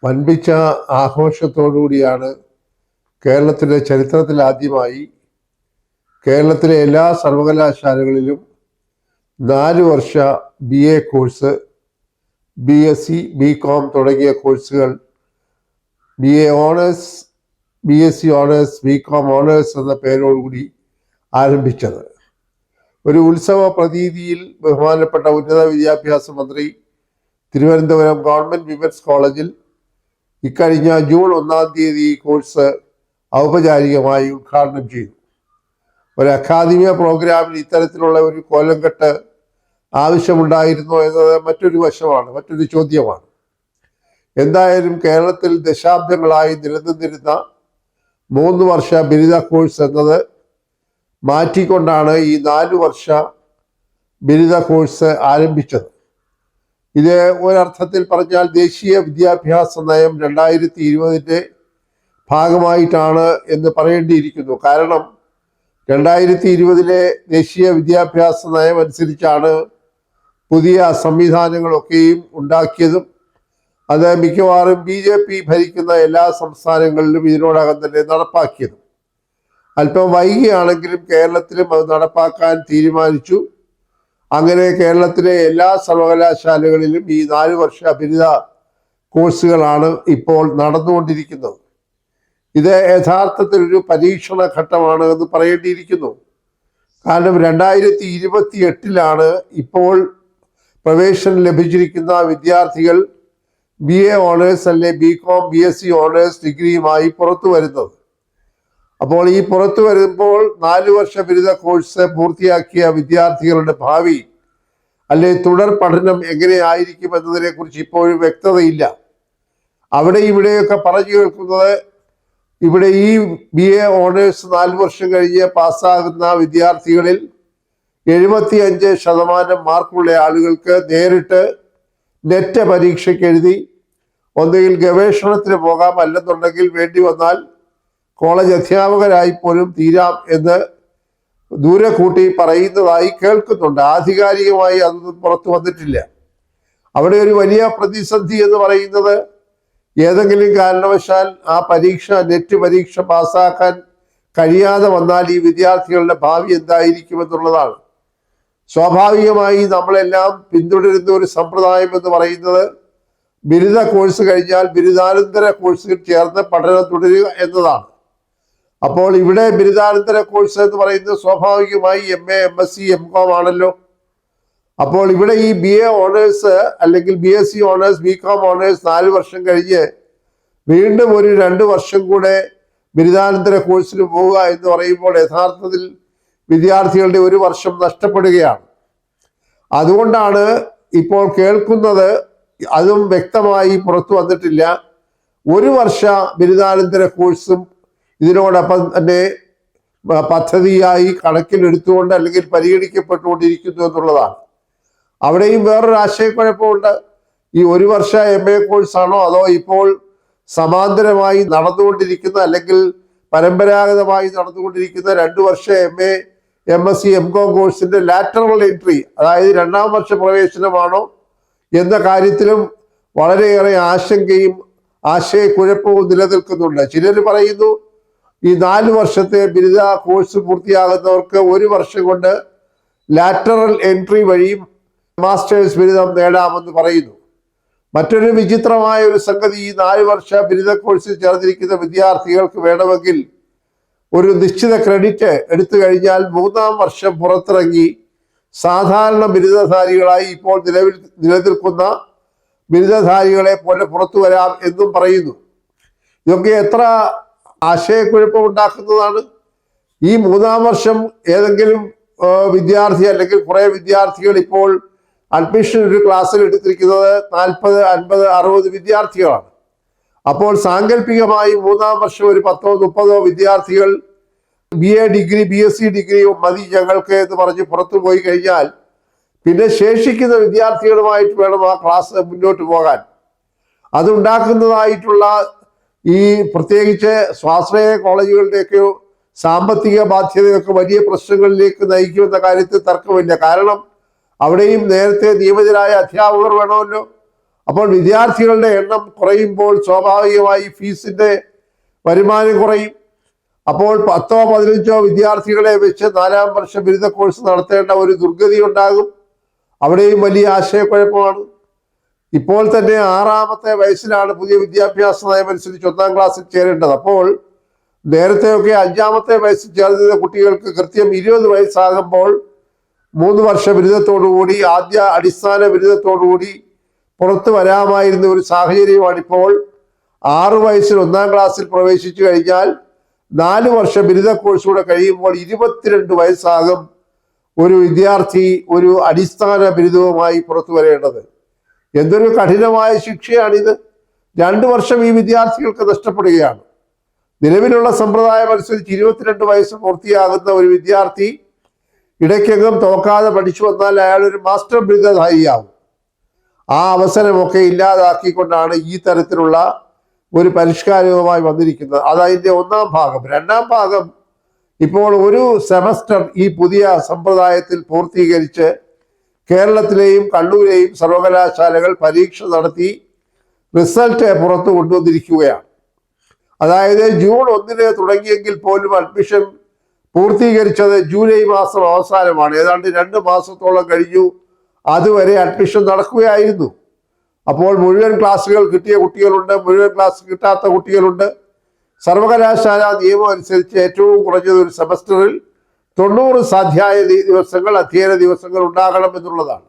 വൻപിച്ച ആഘോഷത്തോടുകൂടിയാണ് കേരളത്തിൻ്റെ ചരിത്രത്തിൽ ആദ്യമായി കേരളത്തിലെ എല്ലാ സർവകലാശാലകളിലും 4 വർഷ BA കോഴ്സ്, BSc, BCom തുടങ്ങിയ കോഴ്സുകൾ, BA honours, BSc honours, BCom honours എന്ന പേരോടുകൂടി ആരംഭിച്ചത്. ഒരു ഉത്സവ പ്രതീതിയിൽ ബഹുമാനപ്പെട്ട ഉന്നത വിദ്യാഭ്യാസ മന്ത്രി തിരുവനന്തപുരം ഗവൺമെൻറ് വിമൻസ് കോളേജിൽ ഇക്കഴിഞ്ഞ ജൂൺ 1-ാം തീയതി ഈ കോഴ്സ് ഔപചാരികമായി ഉദ്ഘാടനം ചെയ്തു. ഒരു അക്കാദമിക പ്രോഗ്രാമിൽ ഇത്തരത്തിലുള്ള ഒരു കോലംകെട്ട് ആവശ്യമുണ്ടായിരുന്നോ എന്നത് മറ്റൊരു വശമാണ്, മറ്റൊരു ചോദ്യമാണ്. എന്തായാലും കേരളത്തിൽ ദശാബ്ദങ്ങളായി നിലനിന്നിരുന്ന 3 വർഷ ബിരുദ കോഴ്സ് എന്നത് മാറ്റിക്കൊണ്ടാണ് ഈ 4 വർഷ ബിരുദ കോഴ്സ് ആരംഭിച്ചത്. ഇത് ഒരർത്ഥത്തിൽ പറഞ്ഞാൽ ദേശീയ വിദ്യാഭ്യാസ നയം 2020-ന്റെ ഭാഗമായിട്ടാണ് എന്ന് പറയേണ്ടിയിരിക്കുന്നു. കാരണം 2020-ലെ ദേശീയ വിദ്യാഭ്യാസ നയം അനുസരിച്ചാണ് പുതിയ സംവിധാനങ്ങളൊക്കെയും ഉണ്ടാക്കിയതും അത് മിക്കവാറും BJP ഭരിക്കുന്ന എല്ലാ സംസ്ഥാനങ്ങളിലും ഇതിനോടകം തന്നെ നടപ്പാക്കിയതും. അല്പം വൈകിയാണെങ്കിലും കേരളത്തിലും അത് നടപ്പാക്കാൻ തീരുമാനിച്ചു. അങ്ങനെ കേരളത്തിലെ എല്ലാ സർവകലാശാലകളിലും ഈ 4 വർഷ ബിരുദ കോഴ്സുകളാണ് ഇപ്പോൾ നടന്നുകൊണ്ടിരിക്കുന്നത്. ഇത് യഥാർത്ഥത്തിൽ ഒരു പരീക്ഷണ ഘട്ടമാണ് എന്ന് പറയേണ്ടിയിരിക്കുന്നു. കാരണം 2028-ലാണ് ഇപ്പോൾ പ്രവേശനം ലഭിച്ചിരിക്കുന്ന വിദ്യാർത്ഥികൾ BA ഓണേഴ്സ് അല്ലെ BCom, BSc ഓണേഴ്സ് ഡിഗ്രിയുമായി പുറത്തു വരുന്നത്. അപ്പോൾ ഈ പുറത്തു വരുമ്പോൾ 4 വർഷ ബിരുദ കോഴ്സ് പൂർത്തിയാക്കിയ വിദ്യാർത്ഥികളുടെ ഭാവി അല്ലെ തുടർ പഠനം എങ്ങനെയായിരിക്കും എന്നതിനെ കുറിച്ച് ഇപ്പോഴും വ്യക്തതയില്ല. അവിടെ ഇവിടെയൊക്കെ പറഞ്ഞു കേൾക്കുന്നത്, ഇവിടെ ഈ BA ഓണേഴ്സ് 4 വർഷം കഴിഞ്ഞ് പാസ്സാകുന്ന വിദ്യാർത്ഥികളിൽ 75% മാർക്കുള്ള ആളുകൾക്ക് നേരിട്ട് നെറ്റ് പരീക്ഷയ്ക്ക് എഴുതി ഒന്നുകിൽ ഗവേഷണത്തിന് പോകാം, അല്ലെന്നുണ്ടെങ്കിൽ വേണ്ടി വന്നാൽ കോളേജ് അധ്യാപകരായി പോലും തീരാം എന്ന് ദൂരെ കൂട്ടി പറയുന്നതായി കേൾക്കുന്നുണ്ട്. ആധികാരികമായി അതൊന്നും പുറത്തു വന്നിട്ടില്ല. അവിടെ ഒരു വലിയ പ്രതിസന്ധി എന്ന് പറയുന്നത്, ഏതെങ്കിലും കാരണവശാൽ ആ പരീക്ഷ, നെറ്റ് പരീക്ഷ പാസ്സാക്കാൻ കഴിയാതെ വന്നാൽ ഈ വിദ്യാർത്ഥികളുടെ ഭാവി എന്തായിരിക്കുമെന്നുള്ളതാണ്. സ്വാഭാവികമായി നമ്മളെല്ലാം പിന്തുടരുന്ന ഒരു സമ്പ്രദായം എന്ന് പറയുന്നത് ബിരുദ കോഴ്സ് കഴിഞ്ഞാൽ ബിരുദാനന്തര കോഴ്സുകൾ ചേർന്ന് പഠനം തുടരുക എന്നതാണ്. അപ്പോൾ ഇവിടെ ബിരുദാനന്തര കോഴ്സ് എന്ന് പറയുന്നത് സ്വാഭാവികമായി MA, MSc, MCom ആണല്ലോ. അപ്പോൾ ഇവിടെ ഈ BA ഓണേഴ്സ് അല്ലെങ്കിൽ BSc ഓണേഴ്സ്, BCom ഓണേഴ്സ് 4 വർഷം കഴിഞ്ഞ് വീണ്ടും ഒരു 2 വർഷം കൂടെ ബിരുദാനന്തര കോഴ്സിന് പോവുക എന്ന് പറയുമ്പോൾ യഥാർത്ഥത്തിൽ വിദ്യാർത്ഥികളുടെ 1 വർഷം നഷ്ടപ്പെടുകയാണ്. അതുകൊണ്ടാണ് ഇപ്പോൾ കേൾക്കുന്നത്, അതും വ്യക്തമായി പുറത്തു വന്നിട്ടില്ല, 1 വർഷ ബിരുദാനന്തര കോഴ്സും ഇതിനോടൊപ്പം തന്നെ പദ്ധതിയായി കണക്കിലെടുത്തുകൊണ്ട് അല്ലെങ്കിൽ പരിഗണിക്കപ്പെട്ടുകൊണ്ടിരിക്കുന്നു എന്നുള്ളതാണ്. അവിടെയും വേറൊരു ആശയക്കുഴപ്പമുണ്ട്. ഈ 1 വർഷ MA കോഴ്സാണോ അതോ ഇപ്പോൾ സമാന്തരമായി നടന്നുകൊണ്ടിരിക്കുന്ന അല്ലെങ്കിൽ പരമ്പരാഗതമായി നടന്നുകൊണ്ടിരിക്കുന്ന 2 വർഷ MA, MSc, MCom കോഴ്സിന്റെ ലാറ്ററൽ എൻട്രി, അതായത് 2-ാം വർഷ പ്രവേശനമാണോ എന്ന കാര്യത്തിലും വളരെയേറെ ആശങ്കയും ആശയക്കുഴപ്പവും നിലനിൽക്കുന്നുണ്ട്. ചിലർ പറയുന്നു, ഈ 4 വർഷത്തെ ബിരുദ കോഴ്സ് പൂർത്തിയാകുന്നവർക്ക് 1 വർഷം കൊണ്ട് ലാറ്ററൽ എൻട്രി വഴിയും മാസ്റ്റേഴ്സ് ബിരുദം നേടാമെന്ന് പറയുന്നു. മറ്റൊരു വിചിത്രമായ ഒരു സംഗതി, ഈ 4 വർഷ ബിരുദ കോഴ്സിൽ ചേർന്നിരിക്കുന്ന വിദ്യാർത്ഥികൾക്ക് വേണമെങ്കിൽ ഒരു നിശ്ചിത ക്രെഡിറ്റ് എടുത്തു കഴിഞ്ഞാൽ 3-ാം വർഷം പുറത്തിറങ്ങി സാധാരണ ബിരുദധാരികളായി ഇപ്പോൾ നിലനിൽക്കുന്ന ബിരുദധാരികളെ പോലെ പുറത്തു വരാം എന്നും പറയുന്നു. ഇതൊക്കെ എത്ര ആശയക്കുഴപ്പമുണ്ടാക്കുന്നതാണ്. ഈ 3-ാം വർഷം ഏതെങ്കിലും വിദ്യാർത്ഥി അല്ലെങ്കിൽ കുറേ വിദ്യാർത്ഥികൾ ഇപ്പോൾ അഡ്മിഷൻ ഒരു ക്ലാസ്സിൽ എടുത്തിരിക്കുന്നത് 40, 50, 60 വിദ്യാർത്ഥികളാണ്. അപ്പോൾ സാങ്കല്പികമായി 3-ാം വർഷം ഒരു 10, 30 വിദ്യാർത്ഥികൾ BA ഡിഗ്രി, BSc ഡിഗ്രി മതി ഞങ്ങൾക്ക് എന്ന് പറഞ്ഞ് പുറത്തു പോയി കഴിഞ്ഞാൽ പിന്നെ ശേഷിക്കുന്ന വിദ്യാർത്ഥികളുമായിട്ട് വേണം ആ ക്ലാസ് മുന്നോട്ട് പോകാൻ. അതുണ്ടാക്കുന്നതായിട്ടുള്ള ഈ പ്രത്യേകിച്ച് സ്വാശ്രയ കോളേജുകളുടെയൊക്കെ സാമ്പത്തിക ബാധ്യതയൊക്കെ വലിയ പ്രശ്നങ്ങളിലേക്ക് നയിക്കുമെന്ന കാര്യത്തിൽ തർക്കമില്ല. കാരണം അവിടെയും നേരത്തെ നിയമിതരായ അധ്യാപകർ വേണമല്ലോ. അപ്പോൾ വിദ്യാർത്ഥികളുടെ എണ്ണം കുറയുമ്പോൾ സ്വാഭാവികമായി ഫീസിന്റെ വരുമാനം കുറയും. അപ്പോൾ 10-15 വിദ്യാർത്ഥികളെ വെച്ച് 4-ാം വർഷ ബിരുദ കോഴ്സ് നടത്തേണ്ട ഒരു ദുർഗതി ഉണ്ടാകും. അവിടെയും വലിയ ആശയക്കുഴപ്പമാണ്. ഇപ്പോൾ തന്നെ 6-ാമത്തെ വയസ്സിലാണ് പുതിയ വിദ്യാഭ്യാസ നയം അനുസരിച്ച് 1-ാം ക്ലാസ്സിൽ ചേരേണ്ടത്. അപ്പോൾ നേരത്തെയൊക്കെ 5-ാമത്തെ വയസ്സിൽ ചേർന്ന കുട്ടികൾക്ക് കൃത്യം 20 വയസ്സാകുമ്പോൾ 3 വർഷ ബിരുദത്തോടുകൂടി ആദ്യ അടിസ്ഥാന ബിരുദത്തോടുകൂടി പുറത്തു വരാമായിരുന്ന ഒരു സാഹചര്യമാണ് ഇപ്പോൾ. 6 വയസ്സിൽ 1-ാം ക്ലാസ്സിൽ പ്രവേശിച്ചു കഴിഞ്ഞാൽ 4 വർഷ ബിരുദ കോഴ്സുകൂടെ കഴിയുമ്പോൾ 22 വയസ്സാകും ഒരു വിദ്യാർത്ഥി ഒരു അടിസ്ഥാന ബിരുദവുമായി പുറത്തു വരേണ്ടത്. എന്തൊരു കഠിനമായ ശിക്ഷയാണിത്. 2 വർഷം ഈ വിദ്യാർത്ഥികൾക്ക് നഷ്ടപ്പെടുകയാണ്. നിലവിലുള്ള സമ്പ്രദായം അനുസരിച്ച് 22 വയസ്സ് പൂർത്തിയാകുന്ന ഒരു വിദ്യാർത്ഥി ഇടയ്ക്കെങ്ങും തോക്കാതെ പഠിച്ചു വന്നാൽ അയാൾ ഒരു മാസ്റ്റർ ബിരുദധാരിയാവും. ആ അവസരമൊക്കെ ഇല്ലാതാക്കിക്കൊണ്ടാണ് ഈ തരത്തിലുള്ള ഒരു പരിഷ്കാരവുമായി വന്നിരിക്കുന്നത്. അതതിൻ്റെ 1-ാം ഭാഗം. 2-ാം ഭാഗം ഇപ്പോൾ ഒരു സെമസ്റ്റർ ഈ പുതിയ സമ്പ്രദായത്തിൽ പൂർത്തീകരിച്ച് കേരളത്തിലെയും കണ്ണൂരെയും സർവകലാശാലകൾ പരീക്ഷ നടത്തി റിസൾട്ട് പുറത്തു കൊണ്ടുവന്നിരിക്കുകയാണ്. അതായത് ജൂൺ 1-ന് തുടങ്ങിയെങ്കിൽ പോലും അഡ്മിഷൻ പൂർത്തീകരിച്ചത് ജൂലൈ മാസം അവസാനമാണ്. ഏതാണ്ട് 2 മാസത്തോളം കഴിഞ്ഞു. അതുവരെ അഡ്മിഷൻ നടക്കുകയായിരുന്നു. അപ്പോൾ മുഴുവൻ ക്ലാസ്സുകൾ കിട്ടിയ കുട്ടികളുണ്ട്, മുഴുവൻ ക്ലാസ് കിട്ടാത്ത കുട്ടികളുണ്ട്. സർവകലാശാല നിയമം അനുസരിച്ച് ഏറ്റവും കുറഞ്ഞത് ഒരു സെമസ്റ്ററിൽ 90 സ്വാധ്യായ ദിവസങ്ങൾ, അധ്യയന ദിവസങ്ങൾ ഉണ്ടാകണം എന്നുള്ളതാണ്.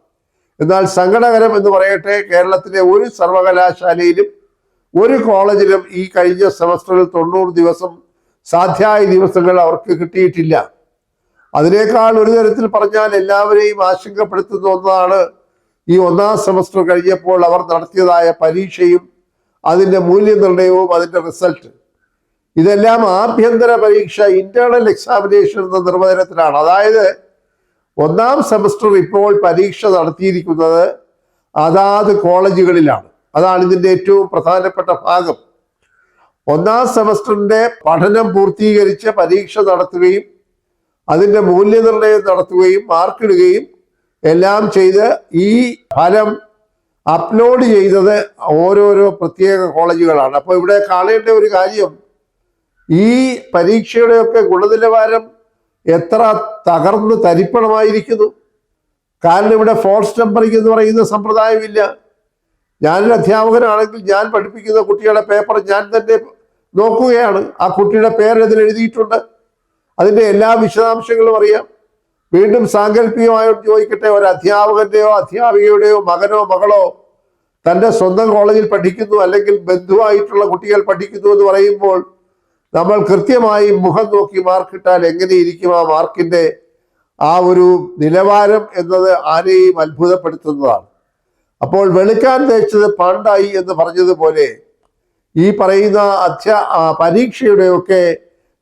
എന്നാൽ സങ്കടകരം എന്ന് പറയട്ടെ, കേരളത്തിലെ ഒരു സർവകലാശാലയിലും ഒരു കോളേജിലും ഈ കഴിഞ്ഞ സെമസ്റ്ററിൽ 90 ദിവസം സ്വാധ്യായ ദിവസങ്ങൾ അവർക്ക് കിട്ടിയിട്ടില്ല. അതിനേക്കാൾ ഒരു തരത്തിൽ പറഞ്ഞാൽ എല്ലാവരെയും ആശങ്കപ്പെടുത്തുന്ന ഒന്നാണ് ഈ 1-ാം സെമസ്റ്റർ കഴിഞ്ഞപ്പോൾ അവർ നടത്തിയതായ പരീക്ഷയും അതിൻ്റെ മൂല്യനിർണ്ണയവും അതിൻ്റെ റിസൾട്ട്. ഇതെല്ലാം ആഭ്യന്തര പരീക്ഷ, ഇന്റേണൽ എക്സാമിനേഷൻ എന്ന നിർവചനത്തിലാണ്. അതായത് 1-ാം സെമസ്റ്റർ ഇപ്പോൾ പരീക്ഷ നടത്തിയിരിക്കുന്നത് അതാത് കോളേജുകളിലാണ്. അതാണ് ഇതിൻ്റെ ഏറ്റവും പ്രധാനപ്പെട്ട ഭാഗം. 1-ാം സെമസ്റ്ററിന്റെ പഠനം പൂർത്തീകരിച്ച് പരീക്ഷ നടത്തുകയും അതിൻ്റെ മൂല്യനിർണ്ണയം നടത്തുകയും മാർക്കിടുകയും എല്ലാം ചെയ്ത് ഈ ഫലം അപ്ലോഡ് ചെയ്തത് ഓരോരോ പ്രത്യേക കോളേജുകളാണ്. അപ്പോൾ ഇവിടെ കാണേണ്ട ഒരു കാര്യം, ഈ പരീക്ഷയുടെയൊക്കെ ഗുണനിലവാരം എത്ര തകർന്ന് തരിപ്പണമായിരിക്കുന്നു. കാരണം ഇവിടെ ഫോൾസ് നമ്പറിംഗ് എന്ന് പറയുന്ന സമ്പ്രദായമില്ല. ഞാനൊരു അധ്യാപകനാണെങ്കിൽ ഞാൻ പഠിപ്പിക്കുന്ന കുട്ടിയുടെ പേപ്പർ ഞാൻ തന്നെ നോക്കുകയാണ്. ആ കുട്ടിയുടെ പേര് ഇതിൽ എഴുതിയിട്ടുണ്ട്, അതിൻ്റെ എല്ലാ വിശദാംശങ്ങളും അറിയാം. വീണ്ടും സാങ്കല്പികമായിട്ട് ചോദിക്കട്ടെ, ഒരു അധ്യാപകന്റെയോ അധ്യാപികയുടെയോ മകനോ മകളോ തൻ്റെ സ്വന്തം കോളേജിൽ പഠിക്കുന്നു, അല്ലെങ്കിൽ ബന്ധുവായിട്ടുള്ള കുട്ടികൾ പഠിക്കുന്നു എന്ന് പറയുമ്പോൾ നമ്മൾ കൃത്യമായി മുഖം നോക്കി മാർക്കിട്ടാൽ എങ്ങനെയിരിക്കും ആ മാർക്കിൻ്റെ ആ ഒരു നിലവാരം എന്നത് ആരെയും അത്ഭുതപ്പെടുത്തുന്നതാണ്. അപ്പോൾ വെളുക്കാൻ തേച്ചത് പാണ്ടായി എന്ന് പറഞ്ഞതുപോലെ ഈ പറയുന്ന പരീക്ഷയുടെയൊക്കെ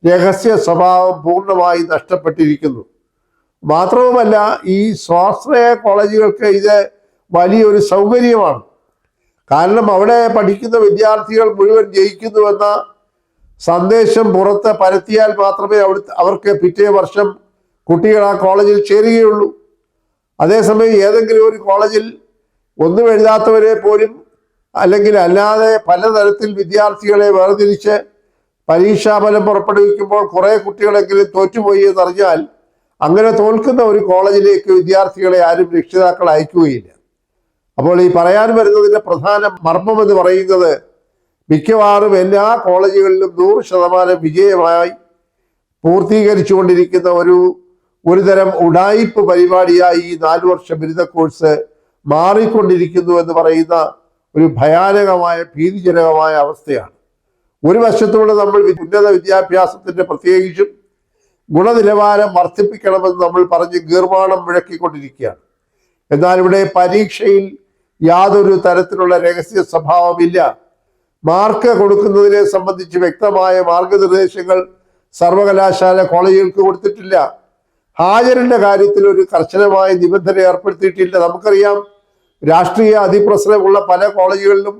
രഹസ്യ സ്വഭാവം പൂർണ്ണമായി നഷ്ടപ്പെട്ടിരിക്കുന്നു. മാത്രവുമല്ല, ഈ സ്വാശ്രയ കോളേജുകൾക്ക് ഇത് വലിയൊരു സൗകര്യമാണ്. കാരണം അവിടെ പഠിക്കുന്ന വിദ്യാർത്ഥികൾ മുഴുവൻ ജയിക്കുന്നുവെന്ന സന്ദേശം പുറത്ത് പരത്തിയാൽ മാത്രമേ അവർക്ക് പിറ്റേ വർഷം കുട്ടികൾ ആ കോളേജിൽ ചേരുകയുള്ളൂ. അതേസമയം ഏതെങ്കിലും ഒരു കോളേജിൽ ഒന്നും എഴുതാത്തവരെ പോലും അല്ലെങ്കിൽ അല്ലാതെ പലതരത്തിൽ വിദ്യാർത്ഥികളെ വേർതിരിച്ച് പരീക്ഷാഫലം പുറപ്പെടുവിക്കുമ്പോൾ കുറേ കുട്ടികളെങ്കിലും തോറ്റുപോയി എന്നറിഞ്ഞാൽ അങ്ങനെ തോൽക്കുന്ന ഒരു കോളേജിലേക്ക് വിദ്യാർത്ഥികളെ ആരും രക്ഷിതാക്കൾ അയക്കുകയില്ല. അപ്പോൾ ഈ പറയാൻ വരുന്നതിൻ്റെ പ്രധാന മർമ്മം എന്ന് പറയുന്നത്, മിക്കവാറും എല്ലാ കോളേജുകളിലും 100% വിജയമായി പൂർത്തീകരിച്ചുകൊണ്ടിരിക്കുന്ന ഒരു തരം ഉഡായിപ്പ് പരിപാടിയായി ഈ 4 വർഷ ബിരുദ കോഴ്സ് മാറിക്കൊണ്ടിരിക്കുന്നു എന്ന് പറയുന്ന ഒരു ഭയാനകമായ ഭീതിജനകമായ അവസ്ഥയാണ്. ഒരു വശത്തൂടെ നമ്മൾ ഉന്നത വിദ്യാഭ്യാസത്തിന്റെ പ്രത്യേകിച്ചും ഗുണനിലവാരം വർദ്ധിപ്പിക്കണമെന്ന് നമ്മൾ പറഞ്ഞ് ഗീർവാണം മുഴക്കിക്കൊണ്ടിരിക്കുകയാണ്. എന്നാൽ ഇവിടെ പരീക്ഷയിൽ യാതൊരു തരത്തിലുള്ള രഹസ്യ സ്വഭാവമില്ല. മാർക്ക് കൊടുക്കുന്നതിനെ സംബന്ധിച്ച് വ്യക്തമായ മാർഗനിർദ്ദേശങ്ങൾ സർവകലാശാല കോളേജുകൾക്ക് കൊടുത്തിട്ടില്ല. ഹാജരിന്റെ കാര്യത്തിൽ ഒരു കർശനമായ നിബന്ധന ഏർപ്പെടുത്തിയിട്ടില്ല. നമുക്കറിയാം, രാഷ്ട്രീയ അതിപ്രസരമുള്ള പല കോളേജുകളിലും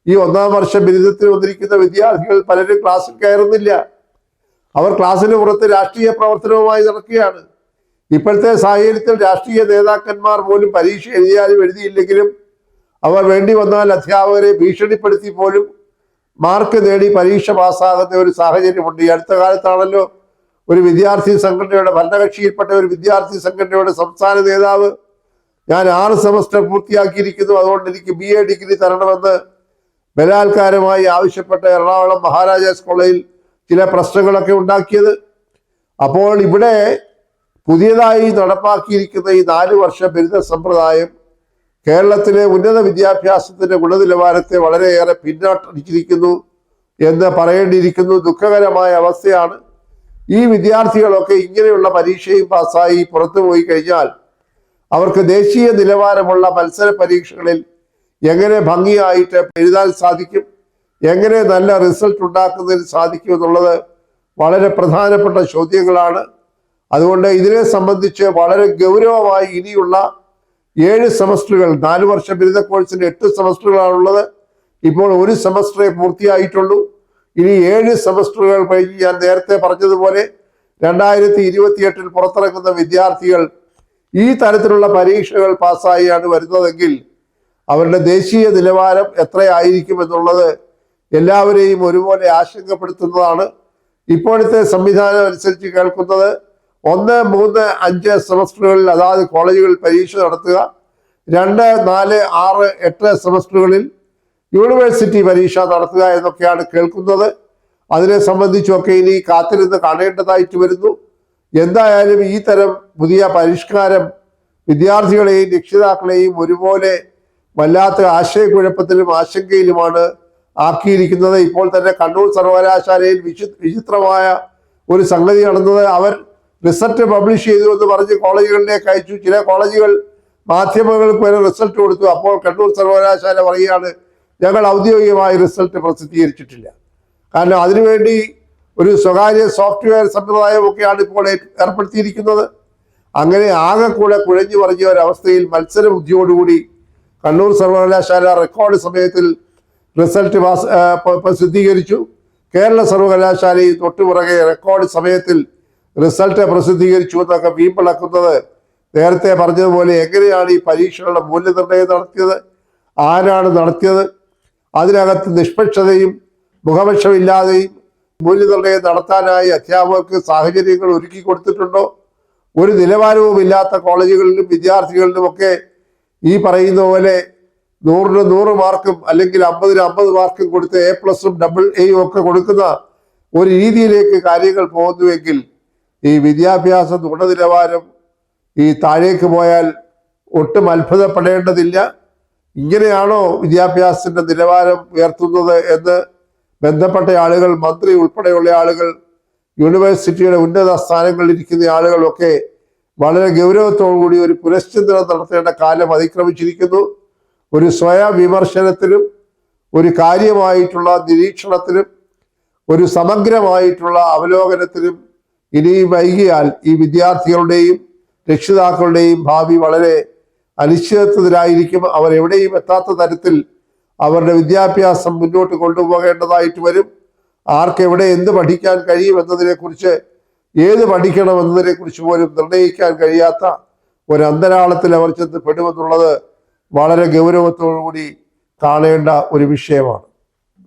ഈ 1-ാം വർഷ ബിരുദത്തിൽ വന്നിരിക്കുന്ന വിദ്യാർത്ഥികൾ പലരും ക്ലാസ്സിൽ കയറുന്നില്ല. അവർ ക്ലാസ്സിന് പുറത്ത് രാഷ്ട്രീയ പ്രവർത്തനവുമായി നടക്കുകയാണ്. ഇപ്പോഴത്തെ സാഹചര്യത്തിൽ രാഷ്ട്രീയ നേതാക്കന്മാർ പോലും പരീക്ഷ എഴുതിയാലും എഴുതിയില്ലെങ്കിലും അവർ വേണ്ടി വന്നാൽ അധ്യാപകരെ ഭീഷണിപ്പെടുത്തി പോലും മാർക്ക് നേടി പരീക്ഷ പാസ്സാകുന്ന ഒരു സാഹചര്യമുണ്ട്. ഈ അടുത്ത കാലത്താണല്ലോ ഒരു വിദ്യാർത്ഥി സംഘടനയുടെ, ഭരണകക്ഷിയിൽപ്പെട്ട ഒരു വിദ്യാർത്ഥി സംഘടനയുടെ സംസ്ഥാന നേതാവ് ഞാൻ 6 സെമസ്റ്റർ പൂർത്തിയാക്കിയിരിക്കുന്നു, അതുകൊണ്ട് എനിക്ക് BA ഡിഗ്രി തരണമെന്ന് ബലാത്കാരമായി ആവശ്യപ്പെട്ട് എറണാകുളം മഹാരാജാസ് കോളേജിൽ ചില പ്രശ്നങ്ങളൊക്കെ ഉണ്ടാക്കിയത്. അപ്പോൾ ഇവിടെ പുതിയതായി നടപ്പാക്കിയിരിക്കുന്ന ഈ 4 വർഷ ബിരുദ സമ്പ്രദായം കേരളത്തിലെ ഉന്നത വിദ്യാഭ്യാസത്തിന്റെ ഗുണനിലവാരത്തെ വളരെയേറെ പിന്നോട്ടടിച്ചിരിക്കുന്നു എന്ന് പറയേണ്ടിയിരിക്കുന്നു. ദുഃഖകരമായ അവസ്ഥയാണ്. ഈ വിദ്യാർത്ഥികളൊക്കെ ഇങ്ങനെയുള്ള പരീക്ഷയും പാസ്സായി പുറത്തു പോയി കഴിഞ്ഞാൽ അവർക്ക് ദേശീയ നിലവാരമുള്ള മത്സര പരീക്ഷകളിൽ എങ്ങനെ ഭംഗിയായിട്ട് എഴുതാൻ സാധിക്കും, എങ്ങനെ നല്ല റിസൾട്ട് ഉണ്ടാക്കുന്നതിന് സാധിക്കും എന്നുള്ളത് വളരെ പ്രധാനപ്പെട്ട ചോദ്യങ്ങളാണ്. അതുകൊണ്ട് ഇതിനെ സംബന്ധിച്ച് വളരെ ഗൗരവമായി ഇനിയുള്ള 7 സെമസ്റ്ററുകൾ, 4 വർഷ ബിരുദ കോഴ്സിന് 8 സെമസ്റ്ററുകളാണുള്ളത്. ഇപ്പോൾ 1 സെമസ്റ്ററേ പൂർത്തിയായിട്ടുള്ളൂ. ഇനി 7 സെമസ്റ്ററുകൾ കഴിഞ്ഞ് ഞാൻ നേരത്തെ പറഞ്ഞതുപോലെ 2028 പുറത്തിറങ്ങുന്ന വിദ്യാർത്ഥികൾ ഈ തരത്തിലുള്ള പരീക്ഷകൾ പാസ്സായാണ് വരുന്നതെങ്കിൽ അവരുടെ ദേശീയ നിലവാരം എത്രയായിരിക്കും എന്നുള്ളത് എല്ലാവരെയും ഒരുപോലെ ആശങ്കപ്പെടുത്തുന്നതാണ്. ഇപ്പോഴത്തെ സംവിധാനം അനുസരിച്ച് കേൾക്കുന്നത് 1, 3, 5 സെമസ്റ്ററുകളിൽ അതാത് കോളേജുകളിൽ പരീക്ഷ നടത്തുക, 2, 4, 6, 8 സെമസ്റ്ററുകളിൽ യൂണിവേഴ്സിറ്റി പരീക്ഷ നടത്തുക എന്നൊക്കെയാണ് കേൾക്കുന്നത്. അതിനെ സംബന്ധിച്ചൊക്കെ ഇനി കാത്തിരുന്ന് കാണേണ്ടതായിട്ട് വരുന്നു. എന്തായാലും ഈ തരം പുതിയ പരിഷ്കാരം വിദ്യാർത്ഥികളെയും രക്ഷിതാക്കളെയും ഒരുപോലെ വല്ലാത്ത ആശയക്കുഴപ്പത്തിലും ആശങ്കയിലുമാണ് ആക്കിയിരിക്കുന്നത്. ഇപ്പോൾ തന്നെ കണ്ണൂർ സർവകലാശാലയിൽ വിചിത്രമായ ഒരു സംഗതി നടന്നത്, അവർ റിസൾട്ട് പബ്ലിഷ് ചെയ്തു എന്ന് പറഞ്ഞ് കോളേജുകളിലേക്ക് അയച്ചു. ചില കോളേജുകൾ മാധ്യമങ്ങൾക്ക് വരെ റിസൾട്ട് കൊടുത്തു. അപ്പോൾ കണ്ണൂർ സർവകലാശാല പറയുകയാണ്, ഞങ്ങൾ ഔദ്യോഗികമായി റിസൾട്ട് പ്രസിദ്ധീകരിച്ചിട്ടില്ല. കാരണം അതിനുവേണ്ടി ഒരു സ്വകാര്യ സോഫ്റ്റ്വെയർ സമ്പ്രദായമൊക്കെയാണ് ഇപ്പോൾ ഏർപ്പെടുത്തിയിരിക്കുന്നത്. അങ്ങനെ ആകെ കൂടെ കുഴഞ്ഞു പറഞ്ഞ ഒരവസ്ഥയിൽ മത്സര ബുദ്ധിയോടുകൂടി കണ്ണൂർ സർവകലാശാല റെക്കോർഡ് സമയത്തിൽ റിസൾട്ട് പ്രസിദ്ധീകരിച്ചു. കേരള സർവകലാശാലയിൽ തൊട്ടുപുറകെ റെക്കോർഡ് സമയത്തിൽ റിസൾട്ട് പ്രസിദ്ധീകരിച്ചു എന്നൊക്കെ വീമ്പിളക്കുന്നത് നേരത്തെ പറഞ്ഞതുപോലെ എങ്ങനെയാണ് ഈ പരീക്ഷകളുടെ മൂല്യനിർണ്ണയം നടത്തിയത്, ആരാണ് നടത്തിയത്, അതിനകത്ത് നിഷ്പക്ഷതയും മുഖപക്ഷമില്ലാതെയും മൂല്യനിർണ്ണയം നടത്താനായി അധ്യാപകർക്ക് സാഹചര്യങ്ങൾ ഒരുക്കി കൊടുത്തിട്ടുണ്ടോ? ഒരു നിലവാരവും ഇല്ലാത്ത കോളേജുകളിലും വിദ്യാർത്ഥികളിലുമൊക്കെ ഈ പറയുന്ന പോലെ 100-ന് 100 മാർക്കും അല്ലെങ്കിൽ 50-ന് 50 മാർക്കും കൊടുത്ത് A+ഉം AA ഒക്കെ കൊടുക്കുന്ന ഒരു രീതിയിലേക്ക് കാര്യങ്ങൾ പോകുന്നുവെങ്കിൽ ഈ വിദ്യാഭ്യാസ ഗുണനിലവാരം ഈ താഴേക്ക് പോയാൽ ഒട്ടും അത്ഭുതപ്പെടേണ്ടതില്ല. ഇങ്ങനെയാണോ വിദ്യാഭ്യാസത്തിന്റെ നിലവാരം ഉയർത്തുന്നത് എന്ന് ബന്ധപ്പെട്ട ആളുകൾ, മന്ത്രി ഉൾപ്പെടെയുള്ള ആളുകൾ, യൂണിവേഴ്സിറ്റിയുടെ ഉന്നത സ്ഥാനങ്ങളിൽ ഇരിക്കുന്ന ആളുകളൊക്കെ വളരെ ഗൗരവത്തോടുകൂടി ഒരു പുനശ്ചിന്തനം നടത്തേണ്ട കാലം അതിക്രമിച്ചിരിക്കുന്നു. ഒരു സ്വയം വിമർശനത്തിനും ഒരു കാര്യമായിട്ടുള്ള നിരീക്ഷണത്തിനും ഒരു സമഗ്രമായിട്ടുള്ള അവലോകനത്തിനും ഇനിയും വൈകിയാൽ ഈ വിദ്യാർത്ഥികളുടെയും രക്ഷിതാക്കളുടെയും ഭാവി വളരെ അനിശ്ചിതത്വത്തിലായിരിക്കും. അവർ എവിടെയും എത്താത്ത തരത്തിൽ അവരുടെ വിദ്യാഭ്യാസം മുന്നോട്ട് കൊണ്ടുപോകേണ്ടതായിട്ട് വരും. ആർക്കെവിടെ എന്ത് പഠിക്കാൻ കഴിയും എന്നതിനെക്കുറിച്ച്, ഏത് പഠിക്കണം എന്നതിനെക്കുറിച്ച് പോലും നിർണ്ണയിക്കാൻ കഴിയാത്ത ഒരു അന്തരാളത്തിൽ അവർ ചെന്ന് പെടുമെന്നുള്ളത് വളരെ ഗൗരവത്തോടു കൂടി കാണേണ്ട ഒരു വിഷയമാണ്.